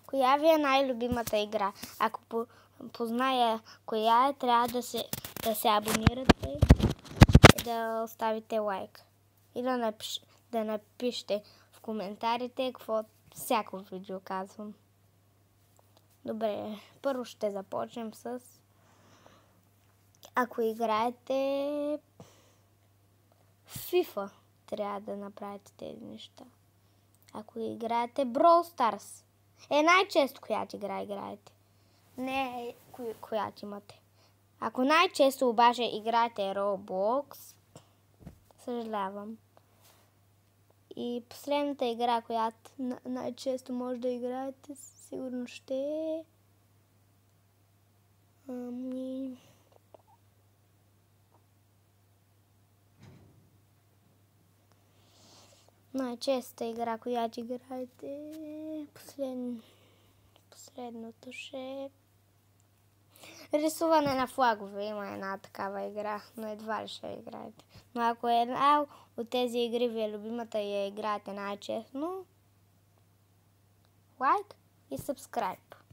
Коя ви е най-любимата игра? Ако позная коя е, трябва да се абонирате и да оставите лайк. И да напишете в коментарите какво всяко видео казвам. Добре, първо ще започнем с... Ако играете FIFA, трябва да направите тези неща. Ако играете Brawl Stars, най-често която игра играете. Не която имате. Ако най-често обаче играете Roblox, съжалявам. И последната игра, която най-често може да играете, сигурно ще е... Най-честа игра, която играете, последното ще е рисуване на флагове. Има една такава игра, но едва ли ще играете. Но ако една от тези игри ви е любимата и я играете най-често, лайк и subscribe.